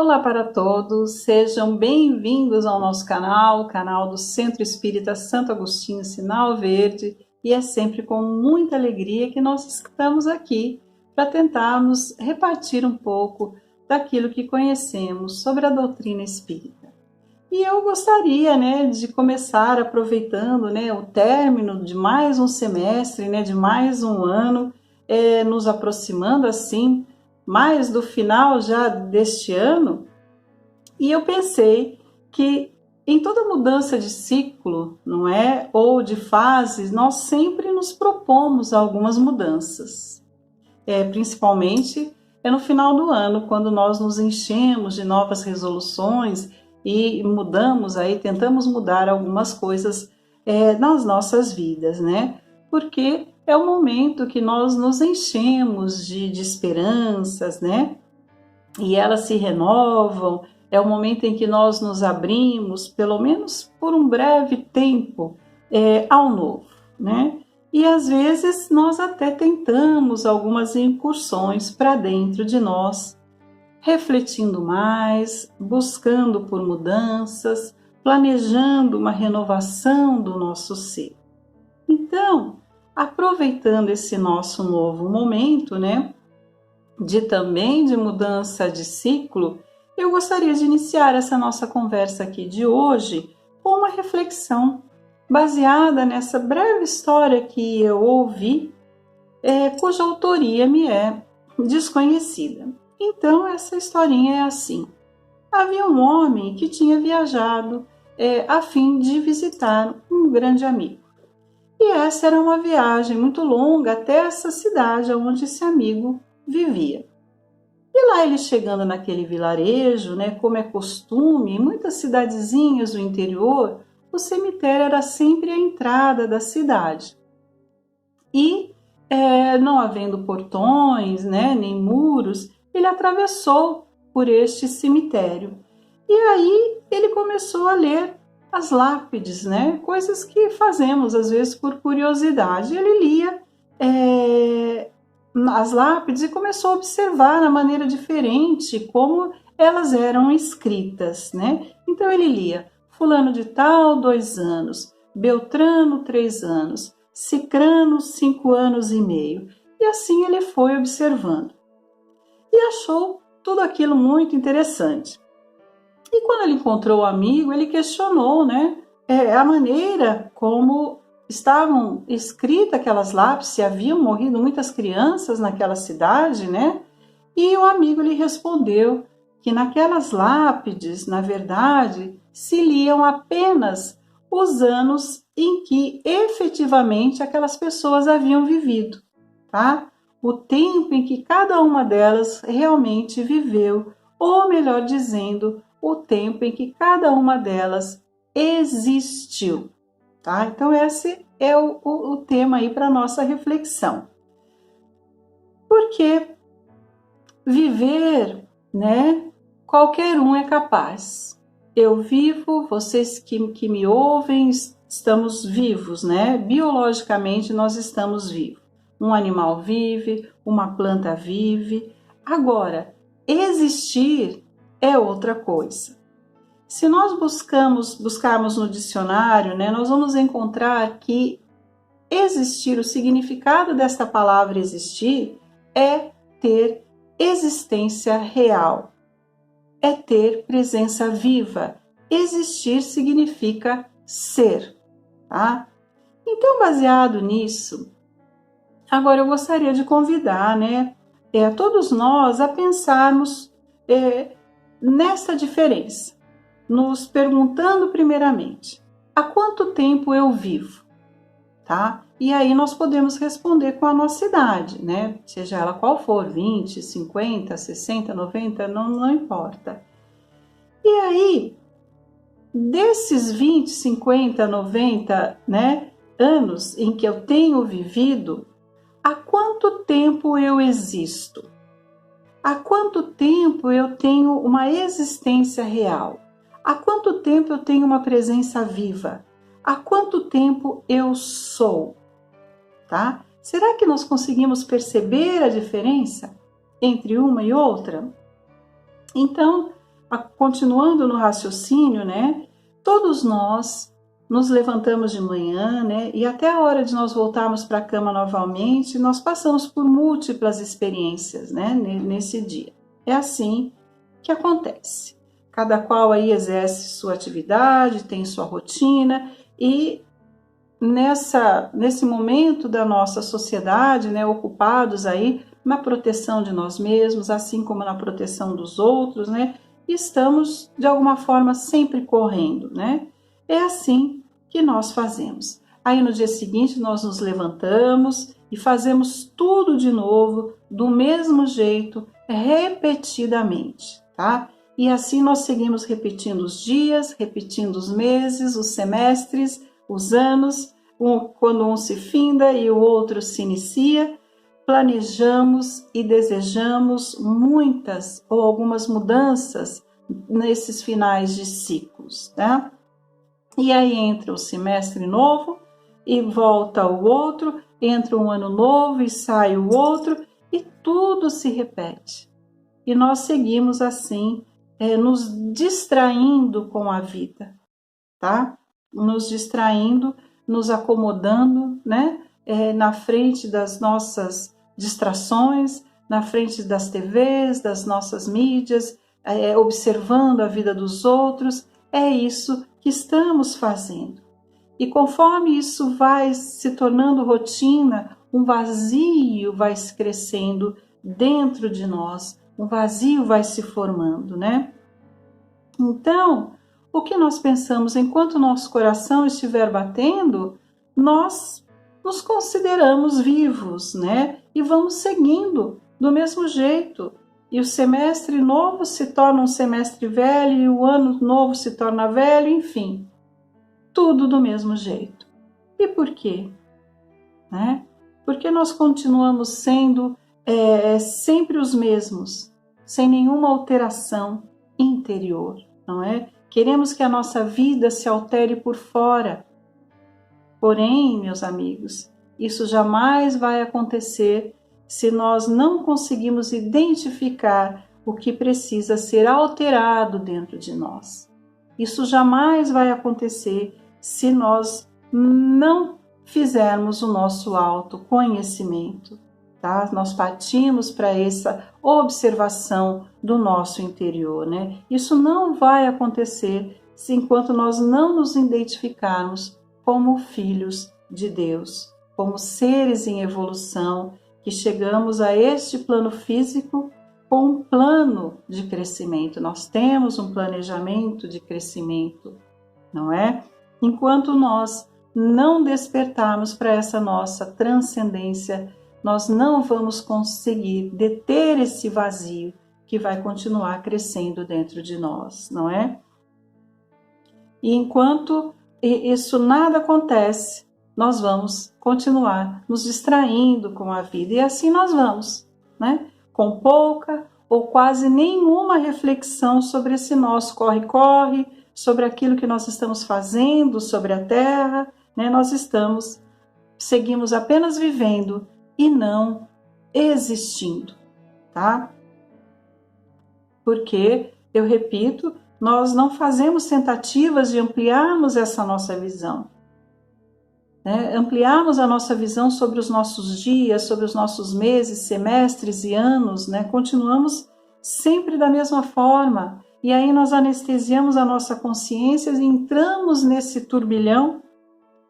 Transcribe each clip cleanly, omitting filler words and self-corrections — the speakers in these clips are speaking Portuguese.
Olá para todos, sejam bem-vindos ao nosso canal do Centro Espírita Santo Agostinho Sinal Verde, e é sempre com muita alegria que nós estamos aqui para tentarmos repartir um pouco daquilo que conhecemos sobre a doutrina espírita. E eu gostaria, de começar aproveitando, o término de mais um semestre, de mais um ano, nos aproximando assim, mais do final já deste ano, e eu pensei que em toda mudança de ciclo, não é, ou de fases, nós sempre nos propomos algumas mudanças. Principalmente no final do ano, quando nós nos enchemos de novas resoluções e mudamos aí, tentamos mudar algumas coisas nas nossas vidas, Porque é o momento que nós nos enchemos de esperanças, E elas se renovam, é o momento em que nós nos abrimos, pelo menos por um breve tempo, ao novo, E às vezes nós até tentamos algumas incursões para dentro de nós, refletindo mais, buscando por mudanças, planejando uma renovação do nosso ser. Então, aproveitando esse nosso novo momento, de mudança de ciclo, eu gostaria de iniciar essa nossa conversa aqui de hoje com uma reflexão baseada nessa breve história que eu ouvi, cuja autoria me é desconhecida. Então, essa historinha é assim. Havia um homem que tinha viajado a fim de visitar um grande amigo. E essa era uma viagem muito longa até essa cidade onde esse amigo vivia. E lá ele chegando naquele vilarejo, como é costume, em muitas cidadezinhas do interior, o cemitério era sempre a entrada da cidade. E não havendo portões, nem muros, ele atravessou por este cemitério. E aí ele começou a ler as lápides, coisas que fazemos às vezes por curiosidade. Ele lia as lápides e começou a observar a maneira diferente como elas eram escritas, Então ele lia fulano de tal 2 anos, Beltrano 3 anos, Cicrano 5 anos e meio. E assim ele foi observando e achou tudo aquilo muito interessante. E quando ele encontrou o amigo, ele questionou, a maneira como estavam escritas aquelas lápides, se haviam morrido muitas crianças naquela cidade, E o amigo lhe respondeu que naquelas lápides, na verdade, se liam apenas os anos em que efetivamente aquelas pessoas haviam vivido, tá? O tempo em que cada uma delas realmente viveu, ou melhor dizendo, o tempo em que cada uma delas existiu, tá? Então esse é o tema aí para nossa reflexão. Porque viver, qualquer um é capaz. Eu vivo, vocês que me ouvem, estamos vivos, Biologicamente nós estamos vivos. Um animal vive, uma planta vive. Agora, existir é outra coisa. Se nós buscarmos no dicionário, nós vamos encontrar que existir, o significado desta palavra existir, é ter existência real, é ter presença viva. Existir significa ser, tá? Então, baseado nisso, agora eu gostaria de convidar, a todos nós a pensarmos nessa diferença, nos perguntando primeiramente, há quanto tempo eu vivo, tá? E aí nós podemos responder com a nossa idade, Seja ela qual for, 20, 50, 60, 90, não importa. E aí, desses 20, 50, 90, anos em que eu tenho vivido, há quanto tempo eu existo? Há quanto tempo eu tenho uma existência real? Há quanto tempo eu tenho uma presença viva? Há quanto tempo eu sou? Tá? Será que nós conseguimos perceber a diferença entre uma e outra? Então, continuando no raciocínio, né? Todos nós nos levantamos de manhã, né? E até a hora de nós voltarmos para a cama novamente, nós passamos por múltiplas experiências, né? Nesse dia. É assim que acontece. Cada qual aí exerce sua atividade, tem sua rotina e nesse momento da nossa sociedade, né, ocupados aí na proteção de nós mesmos, assim como na proteção dos outros, né, estamos de alguma forma sempre correndo, né? É assim que nós fazemos. Aí no dia seguinte nós nos levantamos e fazemos tudo de novo, do mesmo jeito, repetidamente, tá? E assim nós seguimos repetindo os dias, repetindo os meses, os semestres, os anos, quando um se finda e o outro se inicia, planejamos e desejamos muitas ou algumas mudanças nesses finais de ciclos, tá? E aí entra o semestre novo e volta o outro, entra um ano novo e sai o outro, e tudo se repete. E nós seguimos assim, nos distraindo com a vida, tá? Nos distraindo, nos acomodando, né? Na frente das nossas distrações, na frente das TVs, das nossas mídias, observando a vida dos outros. É isso que estamos fazendo. E conforme isso vai se tornando rotina, um vazio vai se crescendo dentro de nós, um vazio vai se formando, né? Então, o que nós pensamos enquanto nosso coração estiver batendo, nós nos consideramos vivos, né? E vamos seguindo do mesmo jeito. E o semestre novo se torna um semestre velho, e o ano novo se torna velho, enfim, tudo do mesmo jeito. E por quê? Né? Porque nós continuamos sendo sempre os mesmos, sem nenhuma alteração interior, não é? Queremos que a nossa vida se altere por fora. Porém, meus amigos, isso jamais vai acontecer se nós não conseguimos identificar o que precisa ser alterado dentro de nós. Isso jamais vai acontecer se nós não fizermos o nosso autoconhecimento, tá? Nós partimos para essa observação do nosso interior, né? Isso não vai acontecer enquanto nós não nos identificarmos como filhos de Deus, como seres em evolução, que chegamos a este plano físico com um plano de crescimento. Nós temos um planejamento de crescimento, não é? Enquanto nós não despertarmos para essa nossa transcendência, nós não vamos conseguir deter esse vazio que vai continuar crescendo dentro de nós, não é? E enquanto isso nada acontece, nós vamos continuar nos distraindo com a vida, e assim nós vamos, né? Com pouca ou quase nenhuma reflexão sobre esse nosso corre-corre, sobre aquilo que nós estamos fazendo sobre a Terra, né? Nós seguimos apenas vivendo e não existindo, tá? Porque, eu repito, nós não fazemos tentativas de ampliarmos essa nossa visão, né? Ampliarmos a nossa visão sobre os nossos dias, sobre os nossos meses, semestres e anos, né? Continuamos sempre da mesma forma, e aí nós anestesiamos a nossa consciência e entramos nesse turbilhão,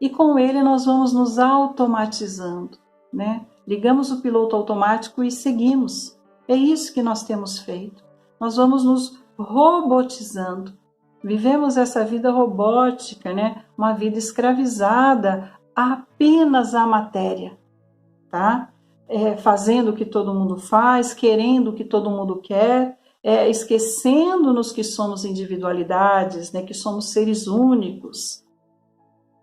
e com ele nós vamos nos automatizando, né? Ligamos o piloto automático e seguimos. É isso que nós temos feito. Nós vamos nos robotizando. Vivemos essa vida robótica, né? Uma vida escravizada apenas à matéria, tá? Fazendo o que todo mundo faz, querendo o que todo mundo quer, esquecendo-nos que somos individualidades, né? Que somos seres únicos.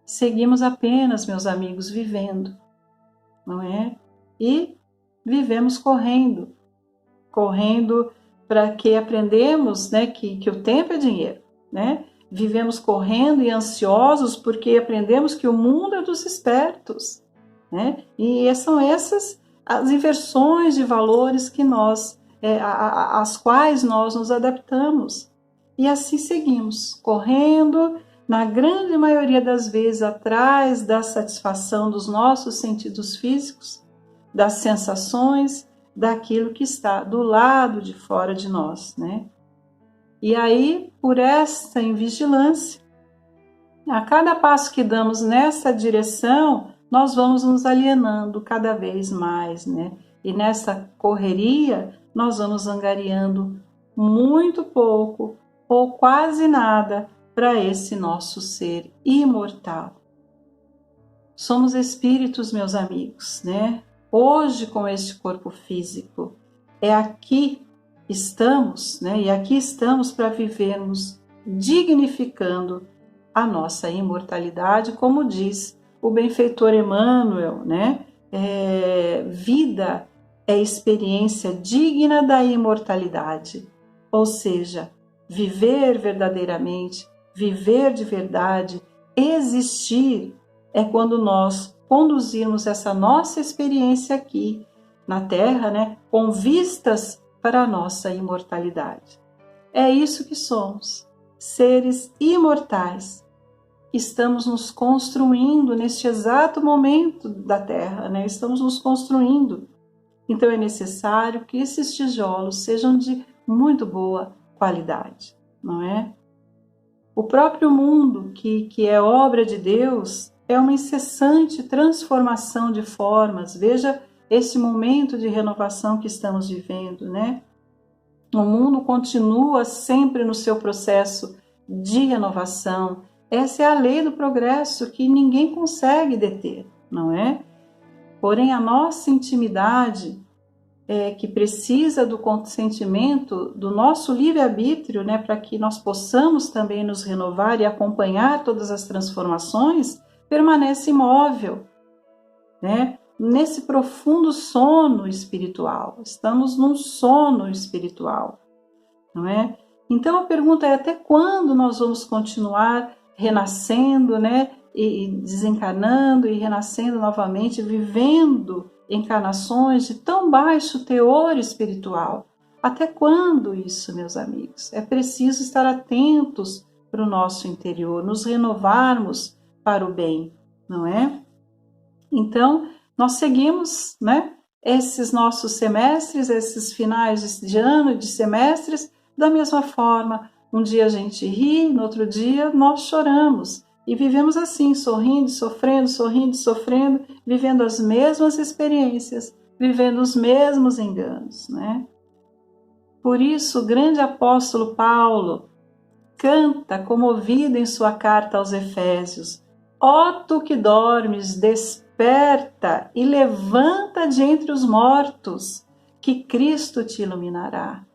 Seguimos apenas, meus amigos, vivendo, não é? E vivemos correndo para que aprendemos, né, que o tempo é dinheiro, né? Vivemos correndo e ansiosos porque aprendemos que o mundo é dos espertos, né? E são essas as inversões de valores que às quais nós nos adaptamos. E assim seguimos, correndo, na grande maioria das vezes, atrás da satisfação dos nossos sentidos físicos, das sensações, daquilo que está do lado de fora de nós, né? E aí, por essa invigilância, a cada passo que damos nessa direção, nós vamos nos alienando cada vez mais, né? E nessa correria, nós vamos angariando muito pouco ou quase nada para esse nosso ser imortal. Somos espíritos, meus amigos, né? Hoje, com este corpo físico, aqui estamos, né? E aqui estamos para vivermos dignificando a nossa imortalidade, como diz o benfeitor Emmanuel, né? Vida é experiência digna da imortalidade, ou seja, viver verdadeiramente, viver de verdade, existir é quando nós conduzirmos essa nossa experiência aqui na Terra, né, com vistas para a nossa imortalidade. É isso que somos, seres imortais, que estamos nos construindo neste exato momento da Terra, né? Estamos nos construindo. Então é necessário que esses tijolos sejam de muito boa qualidade, não é? O próprio mundo, que é obra de Deus, é uma incessante transformação de formas. Veja esse momento de renovação que estamos vivendo, né? O mundo continua sempre no seu processo de renovação. Essa é a lei do progresso que ninguém consegue deter, não é? Porém, a nossa intimidade, que precisa do consentimento do nosso livre-arbítrio, né, para que nós possamos também nos renovar e acompanhar todas as transformações, permanece imóvel, né? Nesse profundo sono espiritual. Estamos num sono espiritual, não é? Então a pergunta é: até quando nós vamos continuar renascendo, né? E desencarnando e renascendo novamente, vivendo encarnações de tão baixo teor espiritual? Até quando isso, meus amigos? É preciso estar atentos para o nosso interior, nos renovarmos para o bem, não é? Então, nós seguimos, né, esses nossos semestres, esses finais de ano e de semestres, da mesma forma. Um dia a gente ri, no outro dia nós choramos. E vivemos assim, sorrindo, sofrendo, vivendo as mesmas experiências, vivendo os mesmos enganos, né? Por isso, o grande apóstolo Paulo canta comovido em sua carta aos Efésios: ó tu que dormes, desperta e levanta de entre os mortos, que Cristo te iluminará.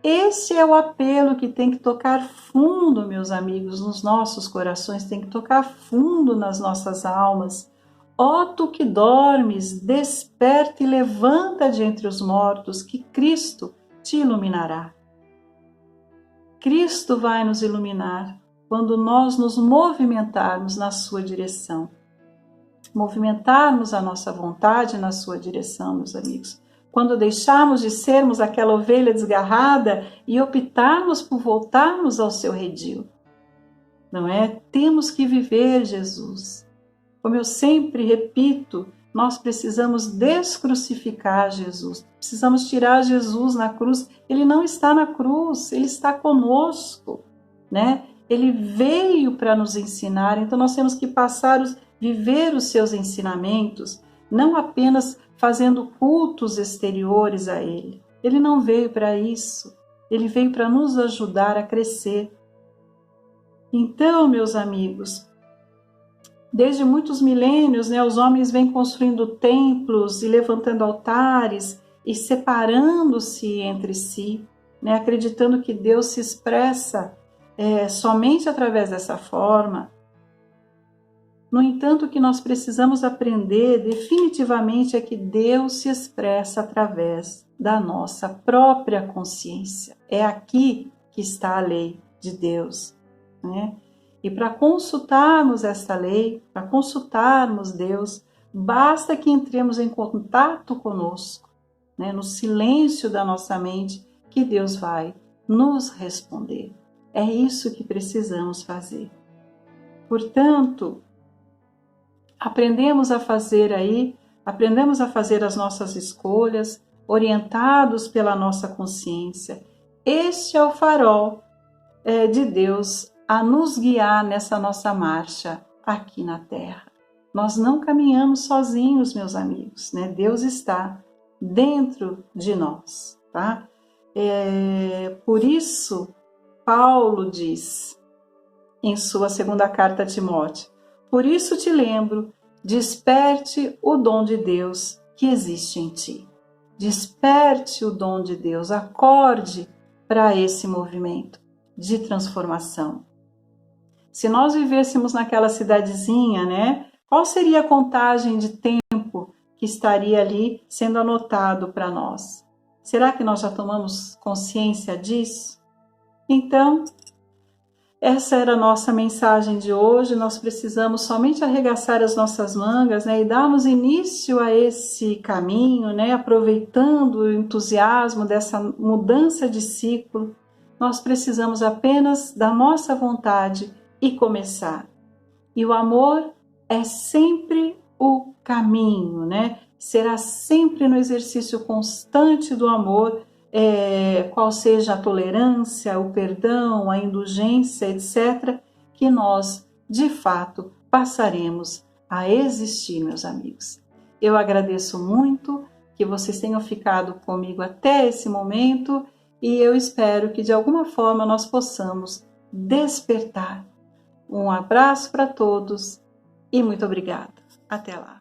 Esse é o apelo que tem que tocar fundo, meus amigos, nos nossos corações, tem que tocar fundo nas nossas almas. Ó tu que dormes, desperta e levanta de entre os mortos, que Cristo te iluminará. Cristo vai nos iluminar quando nós nos movimentarmos na sua direção. Movimentarmos a nossa vontade na sua direção, meus amigos. Quando deixarmos de sermos aquela ovelha desgarrada e optarmos por voltarmos ao seu redil. Não é? Temos que viver Jesus. Como eu sempre repito, nós precisamos descrucificar Jesus. Precisamos tirar Jesus na cruz. Ele não está na cruz, ele está conosco, né? Ele veio para nos ensinar, então nós temos que viver os seus ensinamentos, não apenas fazendo cultos exteriores a ele. Ele não veio para isso, ele veio para nos ajudar a crescer. Então, meus amigos, desde muitos milênios, né, os homens vêm construindo templos e levantando altares e separando-se entre si, né, acreditando que Deus se expressa somente através dessa forma. No entanto, o que nós precisamos aprender definitivamente é que Deus se expressa através da nossa própria consciência. É aqui que está a lei de Deus, né? E para consultarmos essa lei, para consultarmos Deus, basta que entremos em contato conosco, né? No silêncio da nossa mente, que Deus vai nos responder. É isso que precisamos fazer. Portanto, aprendemos a fazer as nossas escolhas, orientados pela nossa consciência. Este é o farol de Deus a nos guiar nessa nossa marcha aqui na Terra. Nós não caminhamos sozinhos, meus amigos, né? Deus está dentro de nós, tá? Por isso, Paulo diz em sua segunda carta a Timóteo: por isso te lembro, desperte o dom de Deus que existe em ti. Desperte o dom de Deus, acorde para esse movimento de transformação. Se nós vivêssemos naquela cidadezinha, né? Qual seria a contagem de tempo que estaria ali sendo anotado para nós? Será que nós já tomamos consciência disso? Então, essa era a nossa mensagem de hoje. Nós precisamos somente arregaçar as nossas mangas, né, e darmos início a esse caminho, né, aproveitando o entusiasmo dessa mudança de ciclo. Nós precisamos apenas da nossa vontade e começar. E o amor é sempre o caminho, né? Será sempre no exercício constante do amor, qual seja a tolerância, o perdão, a indulgência, etc., que nós, de fato, passaremos a existir, meus amigos. Eu agradeço muito que vocês tenham ficado comigo até esse momento e eu espero que, de alguma forma, nós possamos despertar. Um abraço para todos e muito obrigada. Até lá.